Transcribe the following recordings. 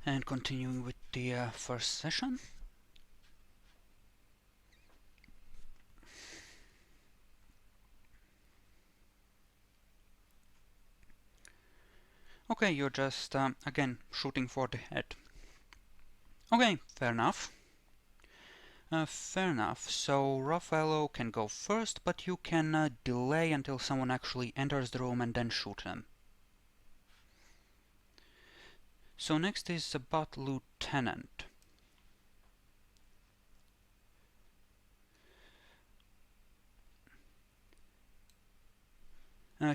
And continuing with the first session. Okay, you're just, again, shooting for the head. Okay, fair enough. Fair enough. So Raffaello can go first, but you can delay until someone actually enters the room and then shoot him. So next is about Lieutenant.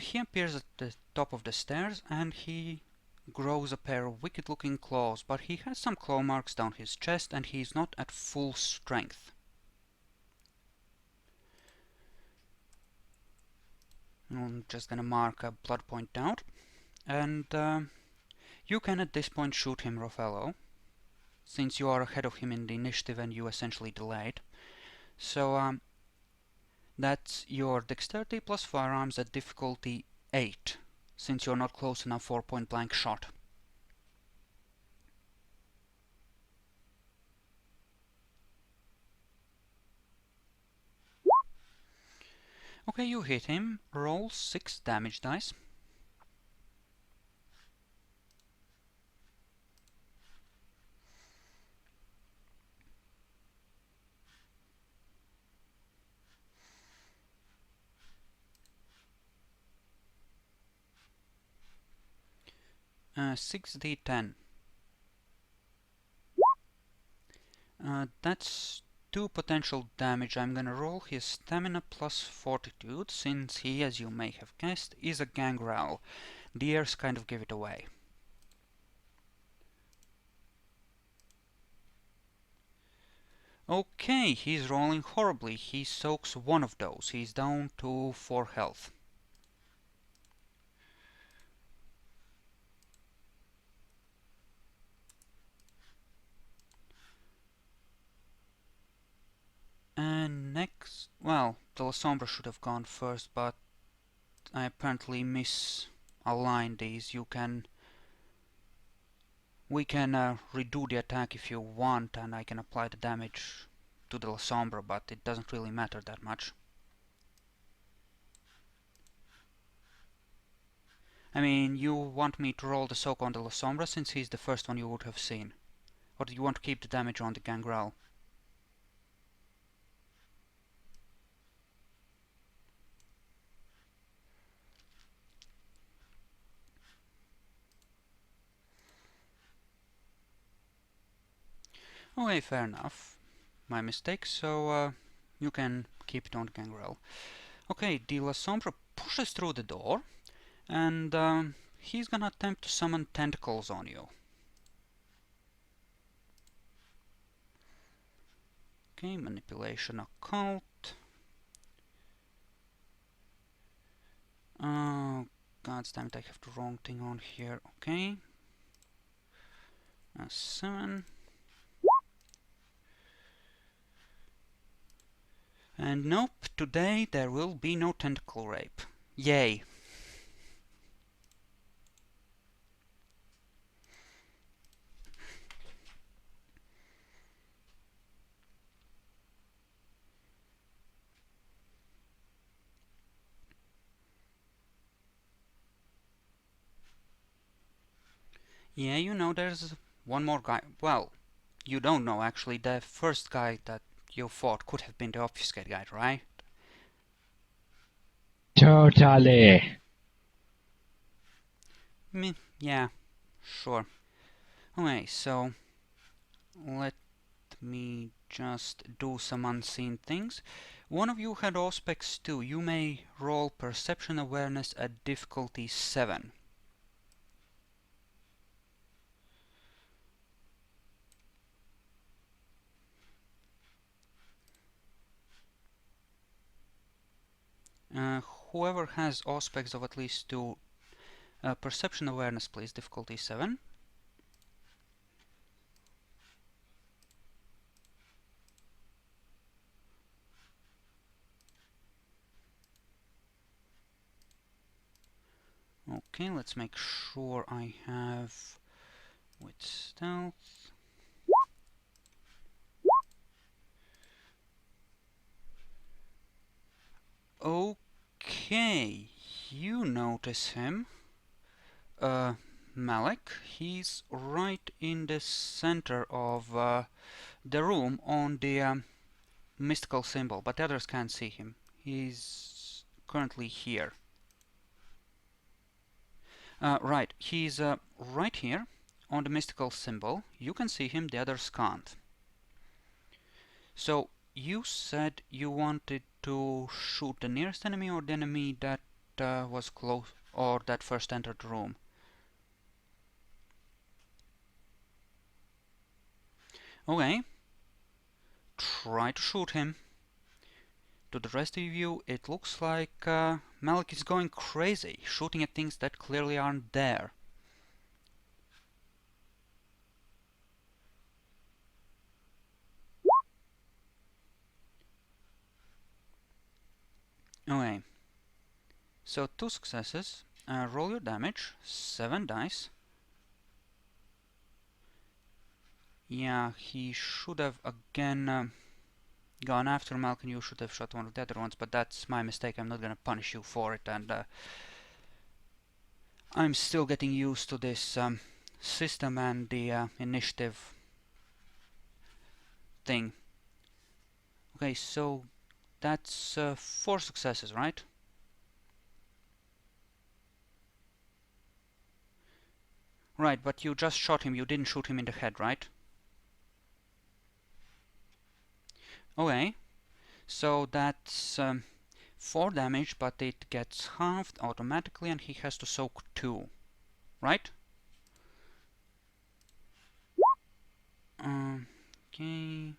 He appears at the top of the stairs and he grows a pair of wicked-looking claws, but he has some claw marks down his chest and he's not at full strength. I'm just gonna mark a blood point down, and you can at this point shoot him, Raffaello, since you are ahead of him in the initiative and you essentially delayed. So that's your dexterity plus firearms at difficulty 8, since you're not close enough for point-blank shot. Okay, you hit him. Roll 6 damage dice. Uh, 6d10. That's 2 potential damage. I'm gonna roll his stamina plus fortitude, since he, as you may have guessed, is a gangrel. The airs kind of give it away. Okay, he's rolling horribly. He soaks one of those. He's down to 4 health. And next, well, the Lasombra should have gone first, but I apparently misaligned these. We can redo the attack if you want, and I can apply the damage to the Lasombra, but it doesn't really matter that much. I mean, you want me to roll the soak on the Lasombra since he's the first one you would have seen? Or do you want to keep the damage on the Gangrel? Okay, fair enough. My mistake, so you can keep it on Gangrel. Okay, the Lasombra pushes through the door, and he's gonna attempt to summon tentacles on you. Okay, manipulation occult. Oh, god damn it, I have the wrong thing on here. Okay. 7. And nope, today there will be no tentacle rape. Yay. Yeah, you know, there's one more guy. Well, you don't know actually. The first guy that you fought could have been the obfuscate guy, right? Totally. Yeah, sure. Okay, so let me just do some unseen things. One of you had Auspex too. You may roll perception awareness at difficulty 7. Whoever has Auspex of at least 2, perception awareness please, difficulty 7. Okay, let's make sure I have with stealth. Okay, you notice him. Malik, he's right in the center of the room on the mystical symbol, but the others can't see him. He's currently here. Right, he's right here on the mystical symbol. You can see him, the others can't. So you said you wanted to shoot the nearest enemy or the enemy that was close or that first entered the room. Okay, try to shoot him. To the rest of you, it looks like Malik is going crazy, shooting at things that clearly aren't there. Okay, so 2 successes. Roll your damage, 7 dice. Yeah, he should have again gone after Malik, and you should have shot one of the other ones, but that's my mistake. I'm not gonna punish you for it, and I'm still getting used to this system and the initiative thing. Okay, so that's 4 successes, right? Right, but you just shot him, you didn't shoot him in the head, right? Okay, so that's 4 damage, but it gets halved automatically, and he has to soak 2, right? Okay.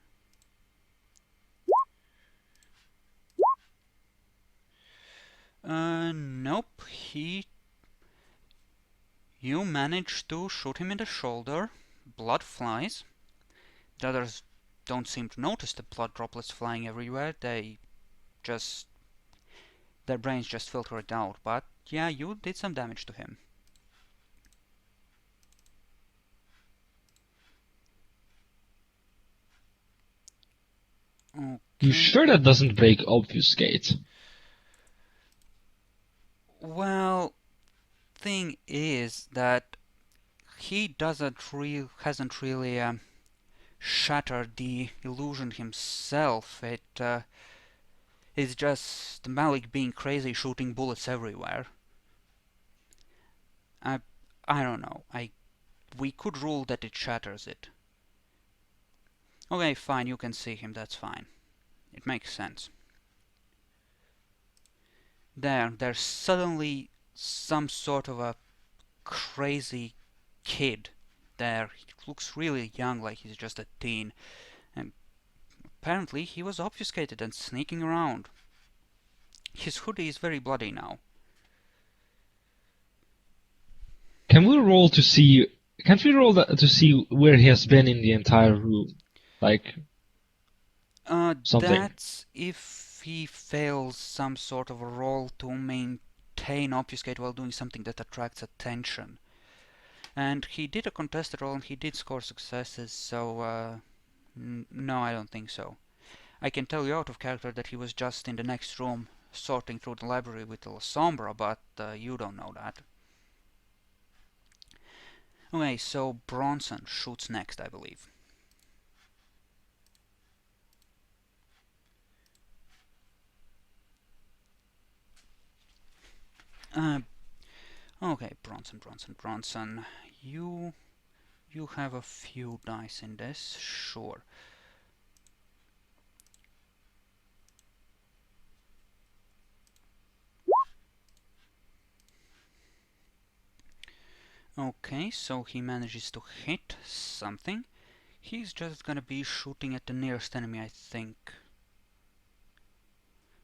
Nope, you managed to shoot him in the shoulder, blood flies. The others don't seem to notice the blood droplets flying everywhere, their brains just filter it out, but yeah, you did some damage to him. Okay. You sure that doesn't break obfuscate? Well, thing is that he hasn't really shattered the illusion himself. It's just Malik being crazy, shooting bullets everywhere. I don't know. We could rule that it shatters it. Okay, fine, you can see him, that's fine. It makes sense. There's suddenly some sort of a crazy kid there. He looks really young, like he's just a teen. And apparently he was obfuscated and sneaking around. His hoodie is very bloody now. Can we roll to see? Can't we roll to see where he has been in the entire room? Like something. That's if he fails some sort of a roll to maintain obfuscate while doing something that attracts attention. And he did a contested roll and he did score successes, so no, I don't think so. I can tell you out of character that he was just in the next room sorting through the library with La Sombra, but you don't know that. Okay, so Bronson shoots next, I believe. Okay, Bronson. You have a few dice in this, sure. Okay, so he manages to hit something. He's just gonna be shooting at the nearest enemy, I think.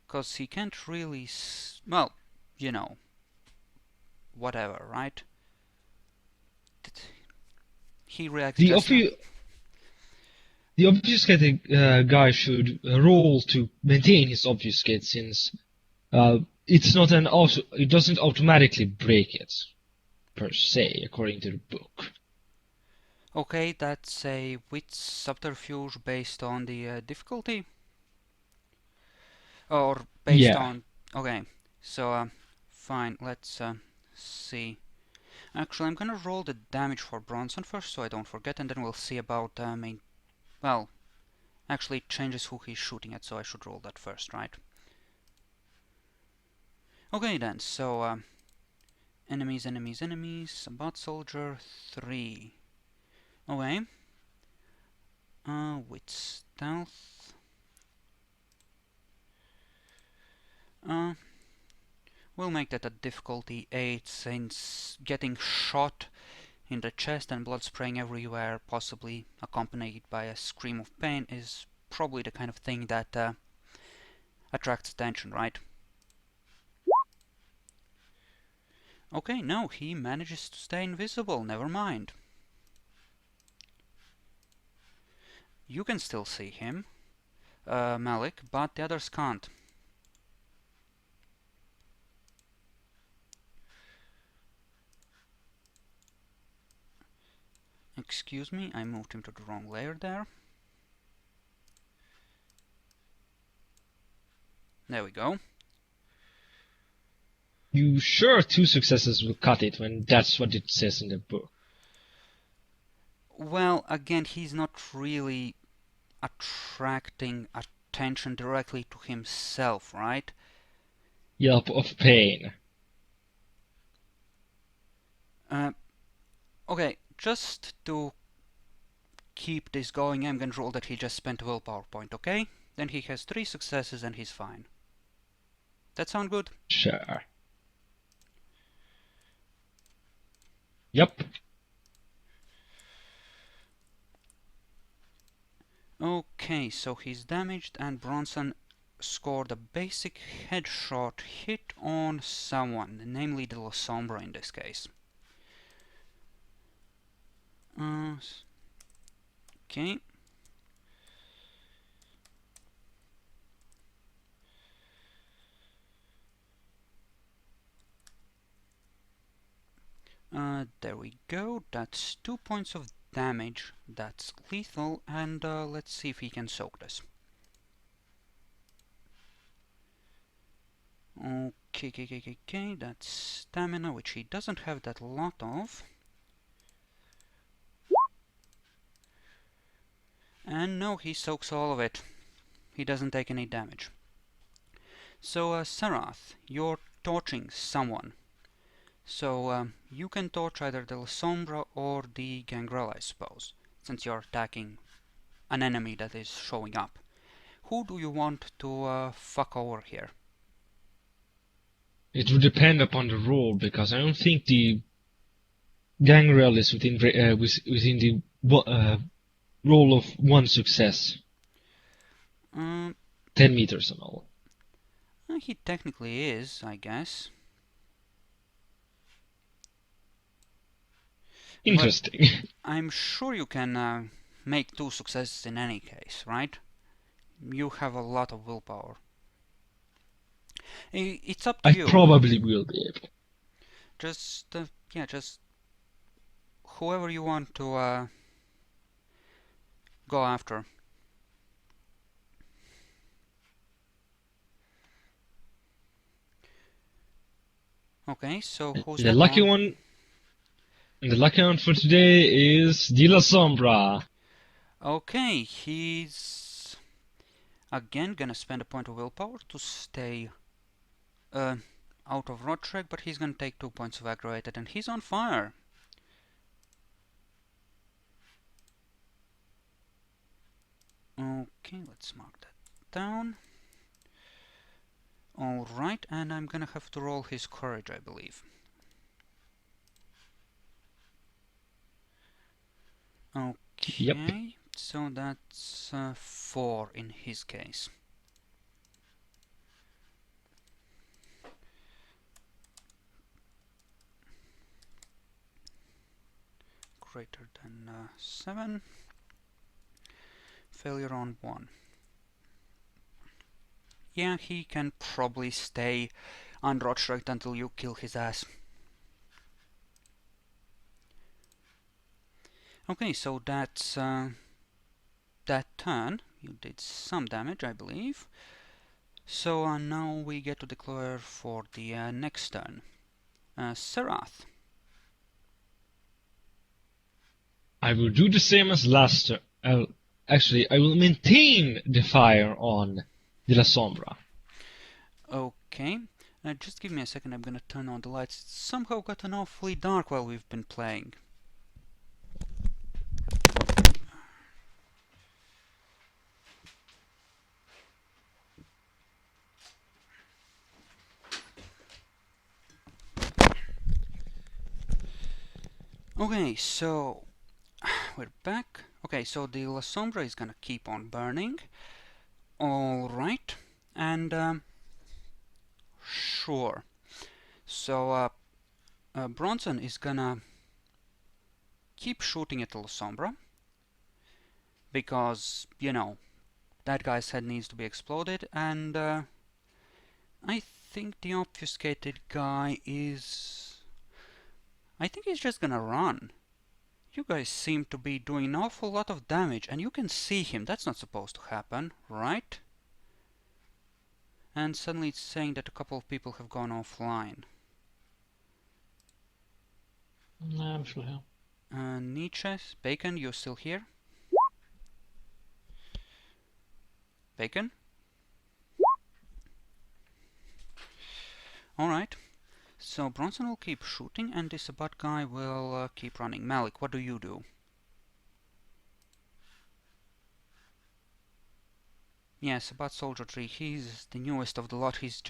Cause he can't really well, you know, whatever, right? He reacts just now. The obfuscated guy should roll to maintain his obfuscate, since it's not it doesn't automatically break it per se, according to the book. Okay, that's a wit subterfuge based on the difficulty? Or based Yeah. on... Okay, so fine, let's see. Actually, I'm gonna roll the damage for Bronson first, so I don't forget, and then we'll see about main... Well, actually it changes who he's shooting at, so I should roll that first, right? Okay then, so enemies, enemies, enemies, bot soldier 3. Okay. With stealth. Uh, we'll make that a difficulty 8, since getting shot in the chest and blood spraying everywhere, possibly accompanied by a scream of pain, is probably the kind of thing that attracts attention, right? Okay, no, he manages to stay invisible, never mind. You can still see him, Malik, but the others can't. Excuse me, I moved him to the wrong layer there. There we go. You sure 2 successes will cut it when that's what it says in the book? Well, again, he's not really attracting attention directly to himself, right? Yelp of pain. Okay, just to keep this going, I'm gonna roll that he just spent a willpower point, okay? Then he has 3 successes and he's fine. That sound good? Sure. Yep. Okay, so he's damaged and Bronson scored a basic headshot hit on someone, namely the La Sombra in this case. Okay. There we go. That's 2 points of damage. That's lethal, and let's see if he can soak this. Okay, that's stamina, which he doesn't have that lot of. And no, he soaks all of it. He doesn't take any damage. So, Sarath, you're torching someone. So, you can torch either the La Sombra or the Gangrel, I suppose, since you're attacking an enemy that is showing up. Who do you want to fuck over here? It would depend upon the role, because I don't think the Gangrel is within the role of 1 success. Um, 10 meters and all. he technically is, I guess. Interesting. But I'm sure you can make 2 successes in any case, right? You have a lot of willpower. It's up to I you. probably will be able. Just, yeah, just whoever you want to go after. Okay, so who's The that lucky on? one. And the lucky one for today is De La Sombra. Okay, he's again gonna spend a point of willpower to stay out of rod track, but he's gonna take 2 points of aggravated, and he's on fire. Okay, let's mark that down. Alright, and I'm gonna have to roll his courage, I believe. Okay, Yep. so that's 4 in his case. Greater than 7. Failure on 1. Yeah, he can probably stay unrotstruck until you kill his ass. Okay, so that's that turn. You did some damage, I believe. So now we get to declare for the next turn. Serath. I will do the same as last turn. Actually, I will maintain the fire on De La Sombra. Okay. Just give me a second, I'm gonna turn on the lights. It's somehow gotten awfully dark while we've been playing. Okay, so we're back. Okay, so the La Sombra is gonna keep on burning. Alright. And sure. So Bronson is gonna keep shooting at La Sombra because, you know, that guy's head needs to be exploded, and I think the obfuscated guy is... I think he's just gonna run. You guys seem to be doing an awful lot of damage, and you can see him. That's not supposed to happen, right? And suddenly it's saying that a couple of people have gone offline. No, I'm still here. Nietzsche, Bacon, you're still here? Bacon? Alright. So Bronson will keep shooting, and this Sabat guy will keep running. Malik, what do you do? Yes, Sabat Soldier 3, he's the newest of the lot. He's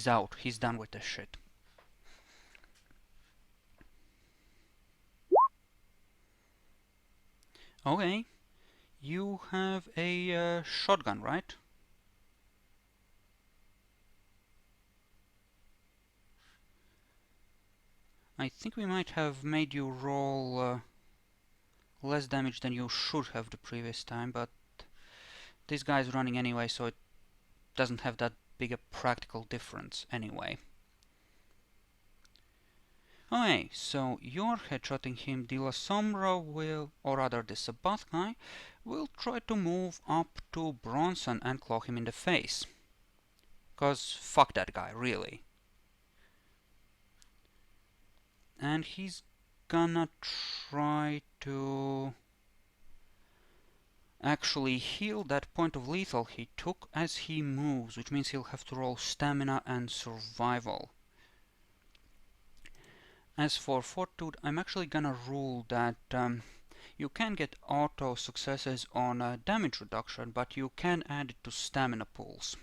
out. He's done with this shit. Okay. You have a shotgun, right? I think we might have made you roll less damage than you should have the previous time, but this guy's running anyway, so it doesn't have that big a practical difference anyway. Okay, so you're headshotting him. The La Sombra will, or rather the Sabath guy, will try to move up to Bronson and claw him in the face. Cause fuck that guy, really. And he's gonna try to actually heal that point of lethal he took as he moves, which means he'll have to roll stamina and survival. As for Fortitude, I'm actually gonna rule that you can get auto successes on damage reduction, but you can add it to stamina pools.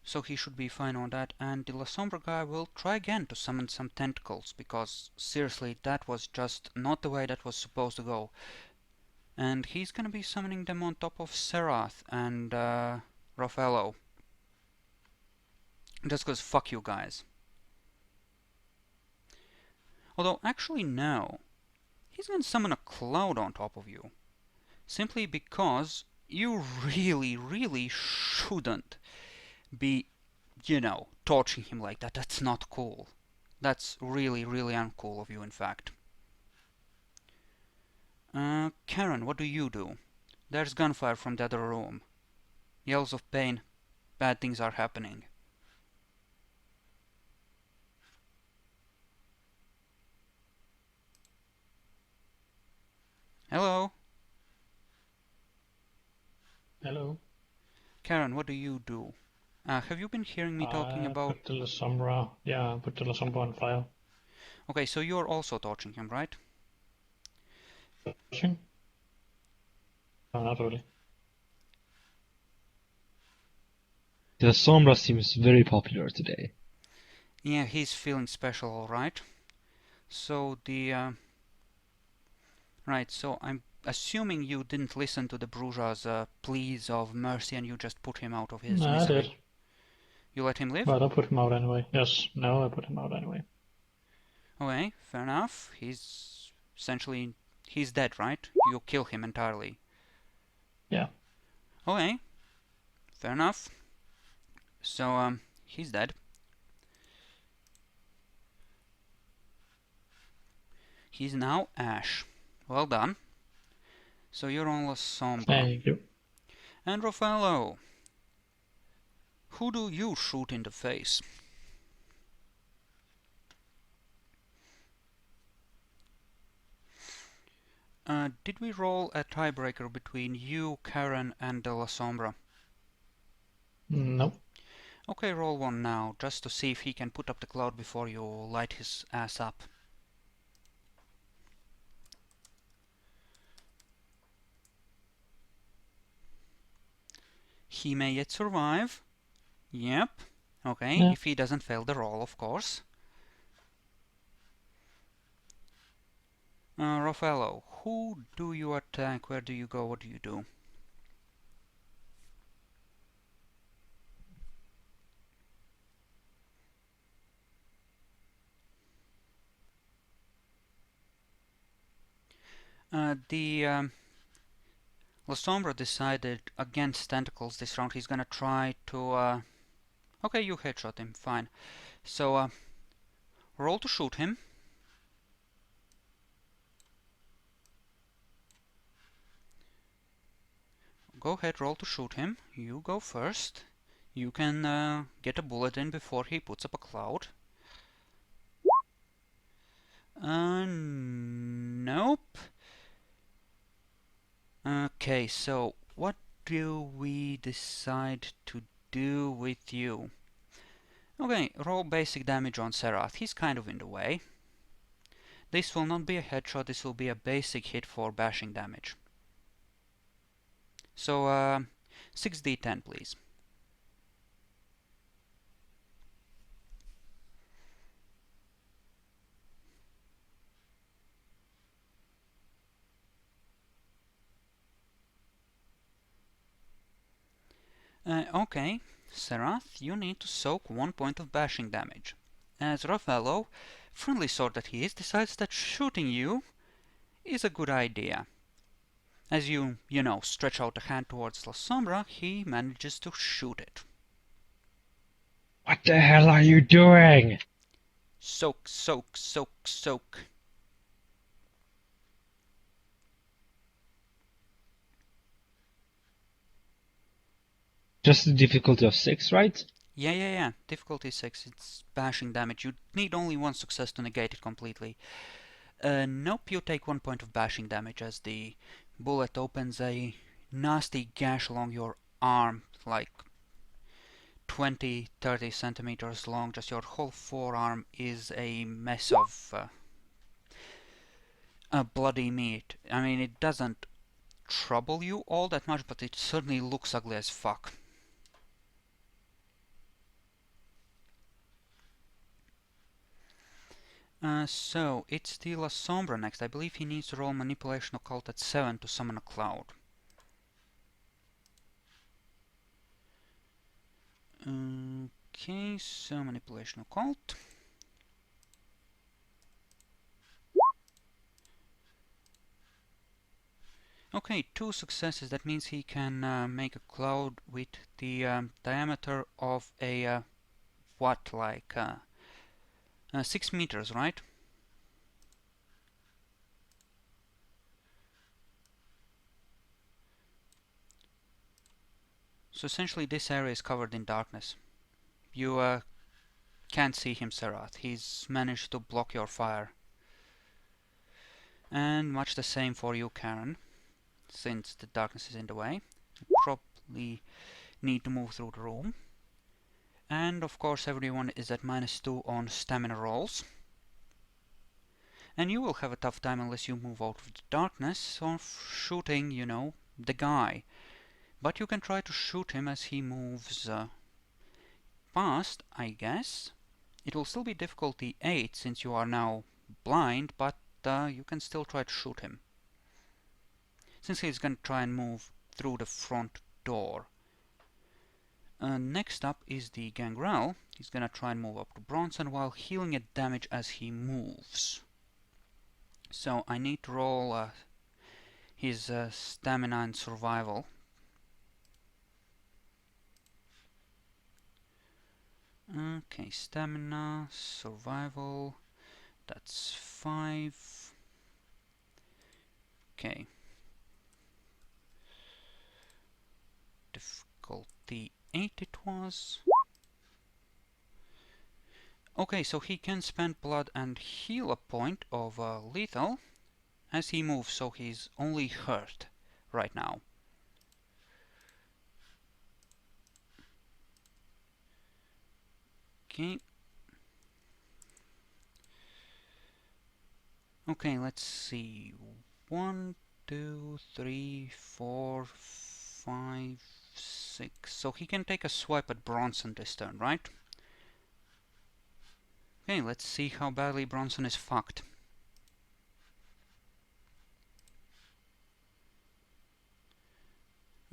So he should be fine on that, and the La Sombra guy will try again to summon some tentacles, because seriously, that was just not the way that was supposed to go. And he's gonna be summoning them on top of Serath and Raffaello. Just cause fuck you guys. Although, actually no. He's gonna summon a cloud on top of you. Simply because you really shouldn't be, you know, torching him like that. That's not cool. That's really uncool of you, in fact. Karen, what do you do? There's gunfire from the other room. Yells of pain. Bad things are happening. Hello? Hello. Karen, what do you do? Have you been hearing me talking about... Put the La Sombra, yeah, put the La Sombra on fire. Okay, so you're also torching him, right? Torching? No, not really. The Sombra seems very popular today. Yeah, he's feeling special, alright. So the... Right, so I'm assuming you didn't listen to the Bruja's pleas of mercy and you just put him out of his No, misery. I did. You let him live? But I put him out anyway. Yes, no, I put him out anyway. Okay, fair enough. He's essentially... He's dead, right? You kill him entirely. Yeah. Okay, fair enough. So, he's dead. He's now Ash. Well done. So you're on La Sombra. Thank you. And Raffaello, who do you shoot in the face? Did we roll a tiebreaker between you, Karen, and La Sombra? No. Okay, roll one now, just to see if he can put up the cloud before you light his ass up. He may yet survive. Yep. Okay, Yeah. if he doesn't fail the roll, of course. Raffaello, who do you attack? Where do you go? What do you do? The La Sombra decided against tentacles this round. He's gonna try to. Okay, you headshot him. Fine. So roll to shoot him. Go ahead, roll to shoot him. You go first. You can get a bullet in before he puts up a cloud. Nope. Okay, so what do we decide to do with you? Okay, roll basic damage on Serath. He's kind of in the way. This will not be a headshot, this will be a basic hit for bashing damage. So 6d10 please. Okay, Serath, you need to soak 1 point of bashing damage. As Raffaello, friendly sort that he is, decides that shooting you is a good idea. As you know, stretch out a hand towards La Sombra, he manages to shoot it. What the hell are you doing? Soak, soak, soak, soak. Just the difficulty of 6, right? Yeah. Difficulty 6. It's bashing damage. You need only one success to negate it completely. Nope, you take 1 point of bashing damage as the bullet opens a nasty gash along your arm, like 20-30 centimeters long. Just your whole forearm is a mess of bloody meat. I mean, it doesn't trouble you all that much, but it certainly looks ugly as fuck. So, it's the La Sombra next. I believe he needs to roll Manipulation Occult at 7 to summon a cloud. Okay, so Manipulation Occult. Okay, 2 successes. That means he can make a cloud with the diameter of a what, like 6 meters, right? So essentially this area is covered in darkness. You can't see him, Serath. He's managed to block your fire. And much the same for you, Karen, since the darkness is in the way. You probably need to move through the room. And of course everyone is at -2 on stamina rolls. And you will have a tough time unless you move out of the darkness of shooting, you know, the guy. But you can try to shoot him as he moves past, I guess. It will still be difficulty 8 since you are now blind, but you can still try to shoot him. Since he's going to try and move through the front door. Next up is the Gangrel. He's going to try and move up to Bronson while healing it damage as he moves. So I need to roll his stamina and survival. Okay, stamina, survival, that's 5. Okay. Difficulty 8 it was. Okay, so he can spend blood and heal a point of lethal as he moves, so he's only hurt right now. Okay. Okay, let's see. 1, 2, 3, 4, 5, 6. So he can take a swipe at Bronson this turn, right? Okay, let's see how badly Bronson is fucked.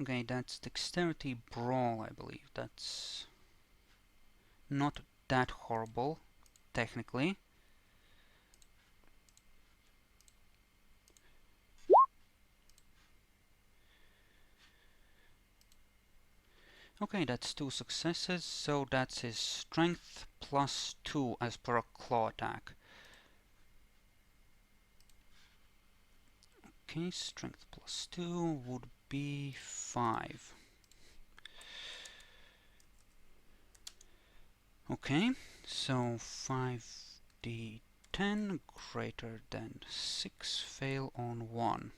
Okay, that's Dexterity Brawl, I believe. That's not that horrible, technically. Okay, that's 2 successes, so that's his strength plus 2 as per a claw attack. Okay, strength plus 2 would be 5. Okay, so 5d10 greater than 6, fail on 1.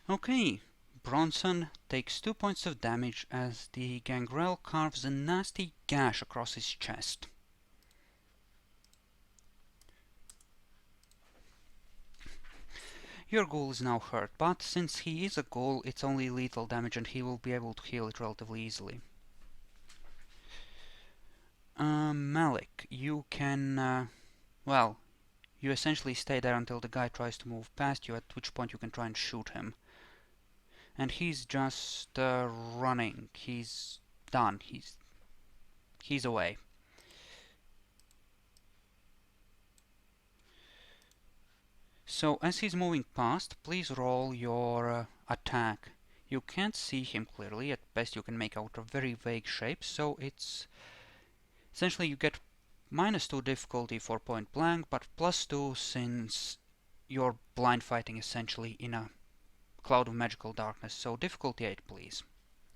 Okay, Bronson takes 2 points of damage as the gangrel carves a nasty gash across his chest. Your ghoul is now hurt, but since he is a ghoul, it's only lethal damage and he will be able to heal it relatively easily. Malik, you can, well, you essentially stay there until the guy tries to move past you, at which point you can try and shoot him. And he's just running. He's done. He's away. So as he's moving past, please roll your attack. You can't see him clearly. At best you can make out a very vague shape, so it's essentially you get -2 difficulty for point blank, but +2 since you're blind fighting essentially in a cloud of magical darkness. So difficulty 8, please,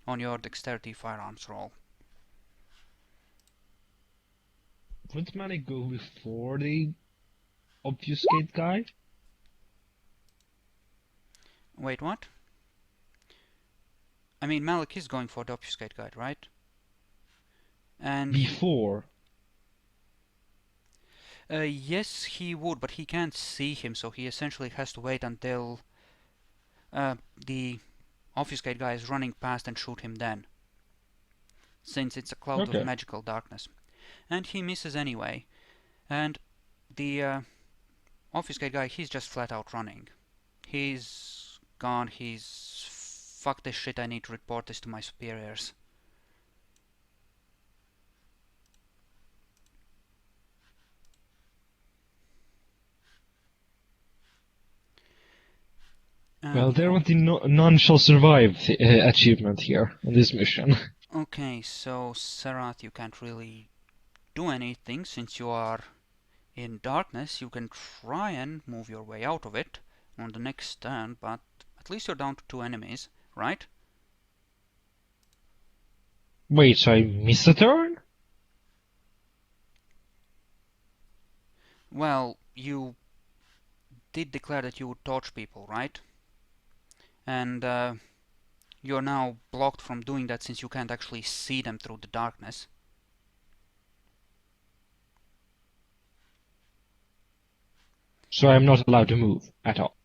on your dexterity firearms roll. Would Manic go before the obfuscate guy? Wait, what? I mean, Malik is going for the obfuscate guide, right? And Before? yes, he would, but he can't see him, so he essentially has to wait until the obfuscate guy is running past and shoot him then, since it's a cloud of magical darkness. And he misses anyway. And the obfuscate guy, he's just flat out running. He's gone, he's fuck this shit, I need to report this to my superiors. Well, there was the none shall survive achievement here on this mission. Okay, so Serath, you can't really do anything since you are in darkness. You can try and move your way out of it on the next turn, but at least you're down to 2 enemies, right? Wait, so I miss a turn? Well, you did declare that you would torch people, right? And you're now blocked from doing that since you can't actually see them through the darkness. So I'm not allowed to move at all.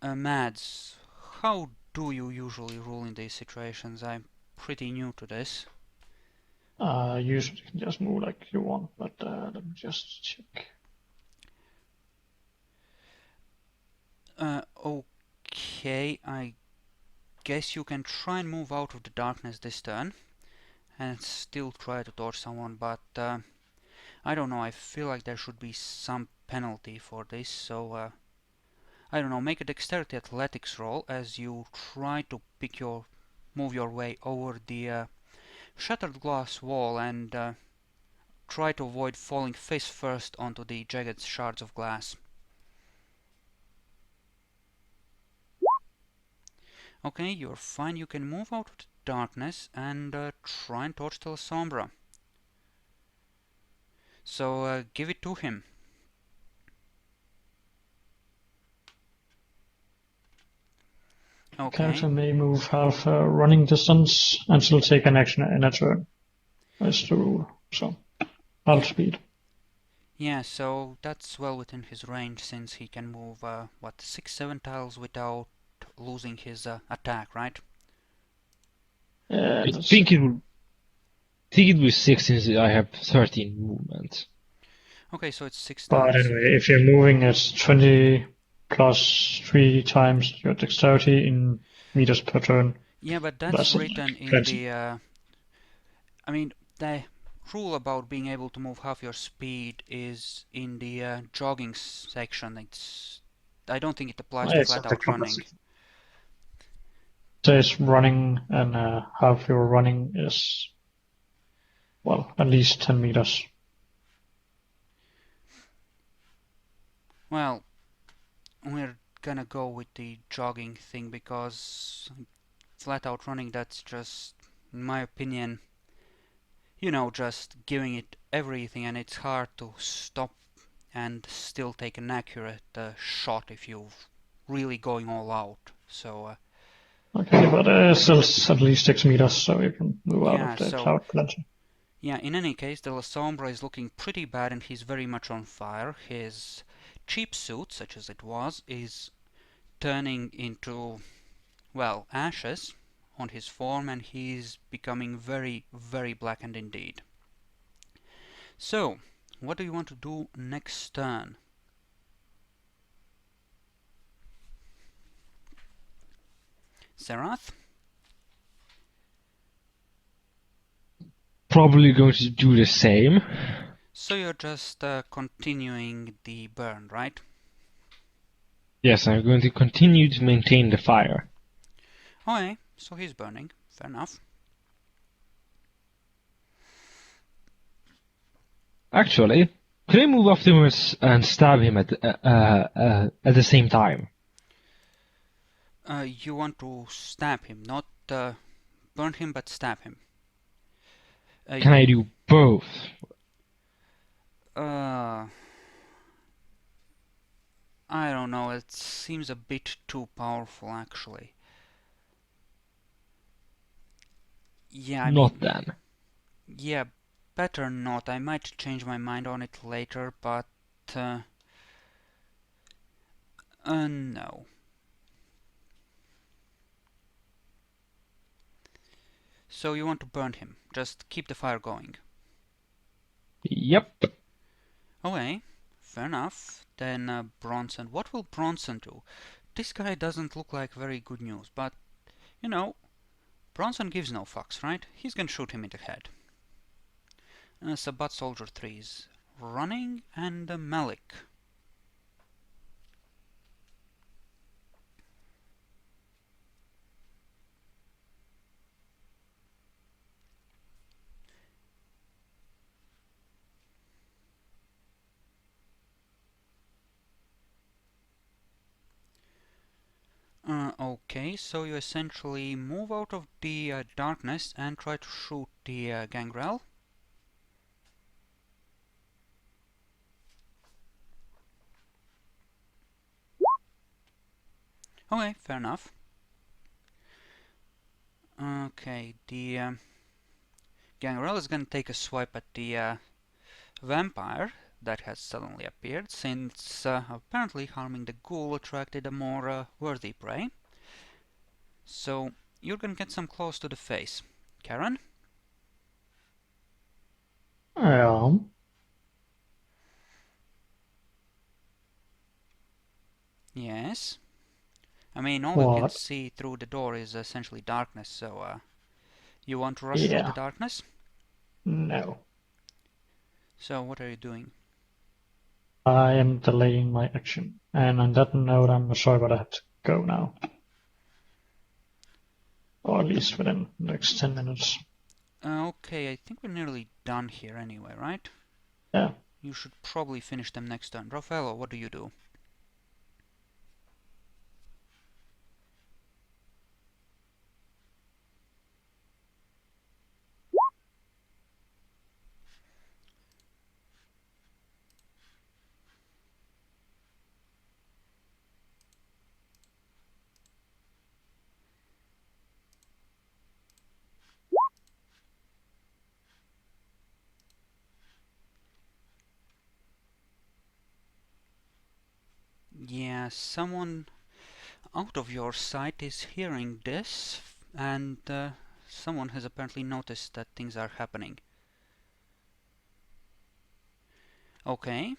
Mads, how do you usually rule in these situations? I'm pretty new to this. Usually you can just move like you want, but let me just check. Okay, I guess you can try and move out of the darkness this turn and still try to torch someone, but I don't know, I feel like there should be some penalty for this, so I don't know, make a dexterity athletics roll as you try to move your way over the shattered glass wall and try to avoid falling face first onto the jagged shards of glass. Okay, you're fine. You can move out of the darkness and try and torch the Sombra. So give it to him. Okay. Character may move half running distance and still take an action in a turn. That's the rule. So, half speed. Yeah, so that's well within his range since he can move, 6-7 tiles without losing his attack, right? Yeah, I think it was 6 since I have 13 movement. Okay, so it's 6 But tiles. anyway, if you're moving, it's 20 plus 3 times your dexterity in meters per turn. Yeah, but that's written in 20. the... I mean, the rule about being able to move half your speed is in the jogging section. I don't think it applies to It's flat not the out running. combat. It says running, and half your running is, well, at least 10 meters. Well, we're gonna go with the jogging thing because flat out running, that's just, in my opinion, you know, just giving it everything, and it's hard to stop and still take an accurate shot if you're really going all out. So Okay, but still at least 6 meters, so you can move out yeah, of the so cloud plenty. yeah, in any case, the La Sombra is looking pretty bad and he's very much on fire. His cheap suit, such as it was, is turning into, well, ashes on his form, and he's becoming very, very blackened indeed. So, what do you want to do next turn? Serath? Probably going to do the same. So you're just continuing the burn, right? Yes, I'm going to continue to maintain the fire. Okay, so he's burning. Fair enough. Actually, could I move afterwards and stab him at the same time? You want to stab him, not burn him, but stab him. Can I do both? I don't know, it seems a bit too powerful, actually. Yeah, I Not mean, then. yeah, better not. I might change my mind on it later, but no. So you want to burn him? Just keep the fire going. Yep. Okay, fair enough. Then Bronson. What will Bronson do? This guy doesn't look like very good news, but you know, Bronson gives no fucks, right? He's gonna shoot him in the head. Sabbat Soldier 3 is running, and Malik. Okay, so you essentially move out of the darkness and try to shoot the gangrel. Okay, fair enough. Okay, the gangrel is gonna take a swipe at the vampire that has suddenly appeared, since apparently harming the ghoul attracted a more worthy prey. So you're gonna get some close to the face. Karen? Yeah. Yes? I mean, all you can What? see through the door is essentially darkness, so you want to rush through the Yeah. darkness? No. So what are you doing? I am delaying my action. And on that note, I'm sorry, but I have to go now. Or at least within the next 10 minutes. Okay, I think we're nearly done here anyway, right? Yeah. You should probably finish them next turn. Raffaello, what do you do? Yeah, someone out of your sight is hearing this, and someone has apparently noticed that things are happening. Okay.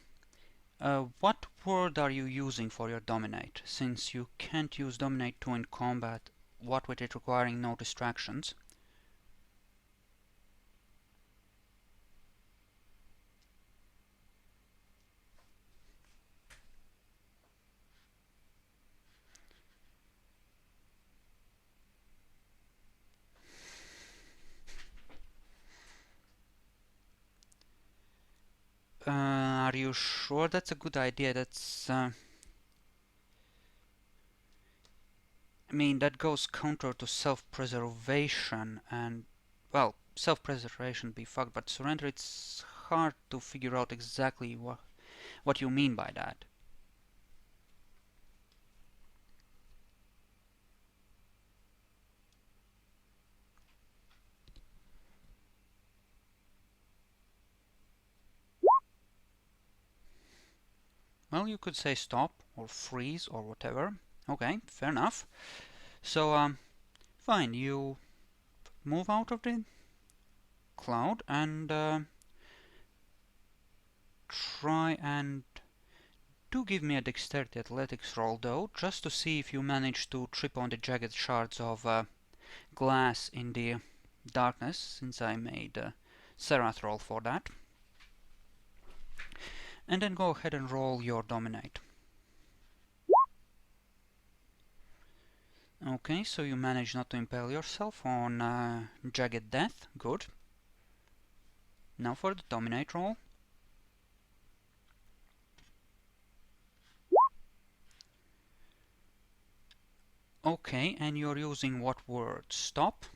What word are you using for your dominate? Since you can't use dominate 2 in combat, what with it requiring no distractions? Are you sure that's a good idea? That's, I mean, that goes counter to self-preservation, and, well, self-preservation be fucked, but surrender, it's hard to figure out exactly what you mean by that. Well, you could say stop, or freeze, or whatever. Okay, fair enough. So, fine, you move out of the cloud and try and do give me a dexterity athletics roll, though, just to see if you manage to trip on the jagged shards of glass in the darkness, since I made a Serath roll for that. And then go ahead and roll your dominate. Okay, so you manage not to impale yourself on jagged death. Good. Now for the dominate roll. Okay, and you're using what word? Stop?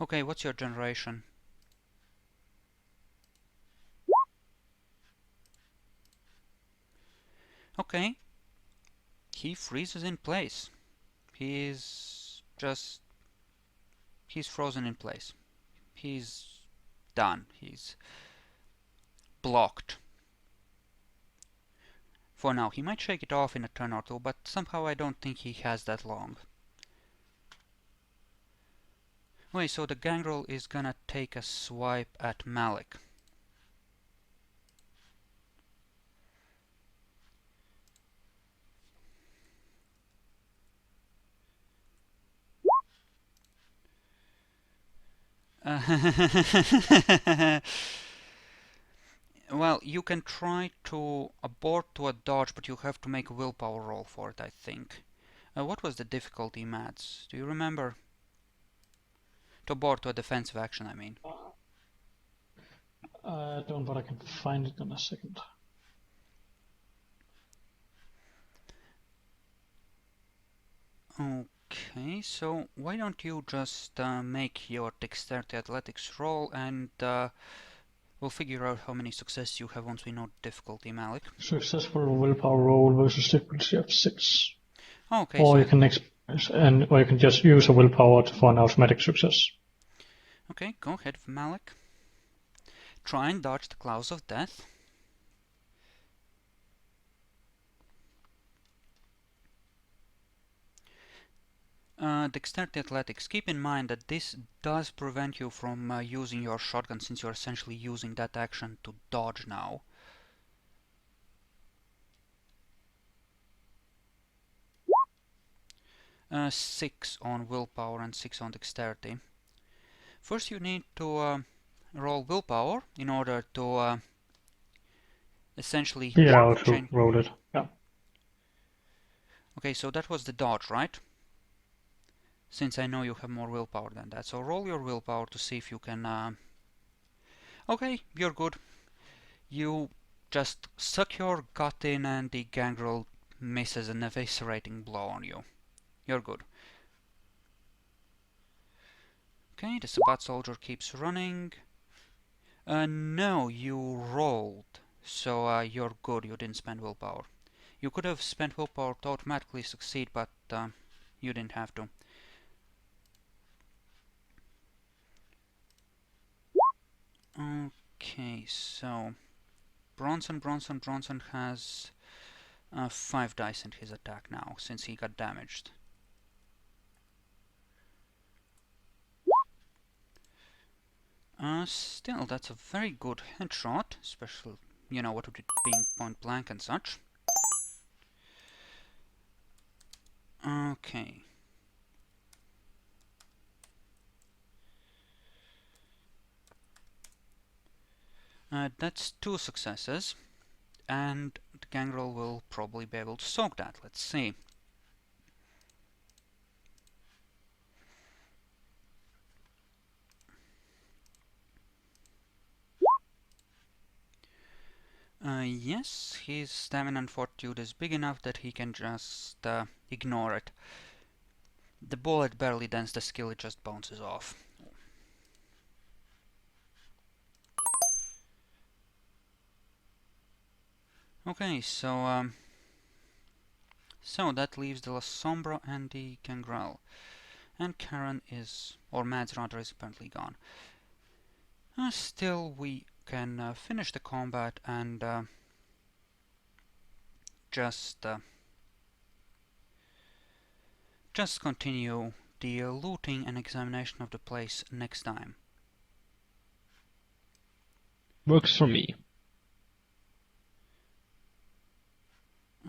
Okay, what's your generation? Okay, he freezes in place. He's frozen in place. He's done. He's blocked. For now, he might shake it off in a turn or two, but somehow I don't think he has that long. Wait, so the gangrel is gonna take a swipe at Malik. Well, you can try to abort to a dodge, but you have to make a willpower roll for it, I think. What was the difficulty, Mads? Do you remember? To abort to a defensive action, I mean. I don't, but I can find it in a second. Okay, so why don't you just make your dexterity athletics roll, and we'll figure out how many successes you have once we know difficulty, Malik. Successful willpower roll versus difficulty of 6. Okay, Or so you can or you can just use a willpower for an automatic success. okay, go ahead, Malik. Try and dodge the clouds of death. Dexterity athletics. Keep in mind that this does prevent you from using your shotgun, since you're essentially using that action to dodge now. Six on willpower and 6 on dexterity. First you need to roll willpower in order to essentially Yeah, I'll chain. roll it. Yeah. Okay, so that was the dodge, right? since I know you have more willpower than that. So roll your willpower to see if you can... Okay, you're good. You just suck your gut in and the gangrel misses an eviscerating blow on you. You're good. Okay, the Sabbat soldier keeps running. No, you rolled, so you're good. You didn't spend willpower. You could have spent willpower to automatically succeed, but you didn't have to. Okay, so Bronson has 5 dice in his attack now, since he got damaged. Still, that's a very good headshot, especially, you know, what with it being point blank and such. Okay. That's 2 successes, and the gangrel will probably be able to soak that. Let's see. Yes, his stamina and fortitude is big enough that he can just ignore it. The bullet barely dents the skill, it just bounces off. Okay, so that leaves the La Sombra and the Gangrel. And Karen is, or Mads rather, is apparently gone. Still, we can finish the combat and just continue the looting and examination of the place next time. Works for me.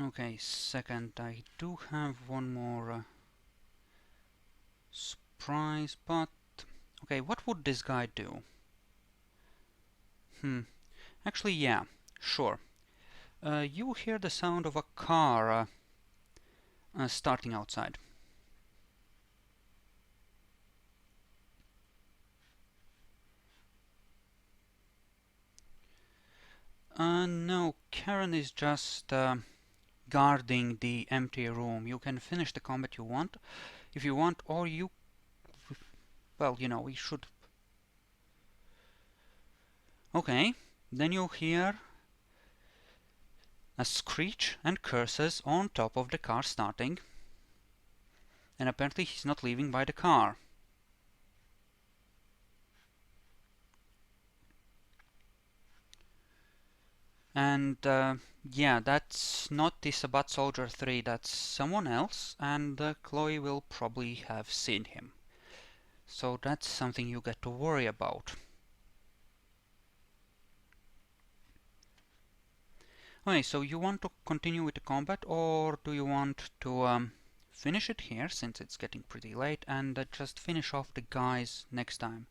Okay, second, I do have one more surprise, but... Okay, what would this guy do? Actually, yeah, sure. You hear the sound of a car starting outside. No, Karen is just guarding the empty room. You can finish the combat you want, if you want, or you... Well, you know, we should... Okay, then you hear a screech and curses on top of the car starting. And apparently he's not leaving by the car. And yeah, that's not the Sabbat Soldier 3, that's someone else, and Chloe will probably have seen him. So that's something you get to worry about. Okay, so you want to continue with the combat, or do you want to finish it here, since it's getting pretty late, and just finish off the guys next time?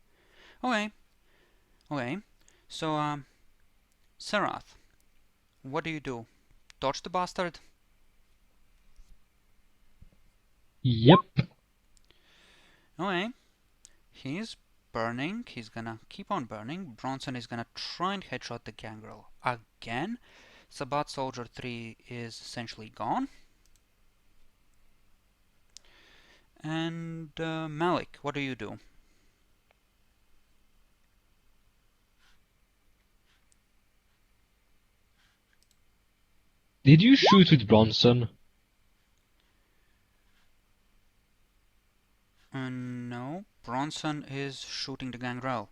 Okay, okay, so Sarath, what do you do? Torch the bastard? Yep. Okay, he's burning, he's gonna keep on burning. Bronson is gonna try and headshot the gangrel again. Sabbat Soldier 3 is essentially gone. And Malik, what do you do? Did you shoot with Bronson? No, Bronson is shooting the gangrel.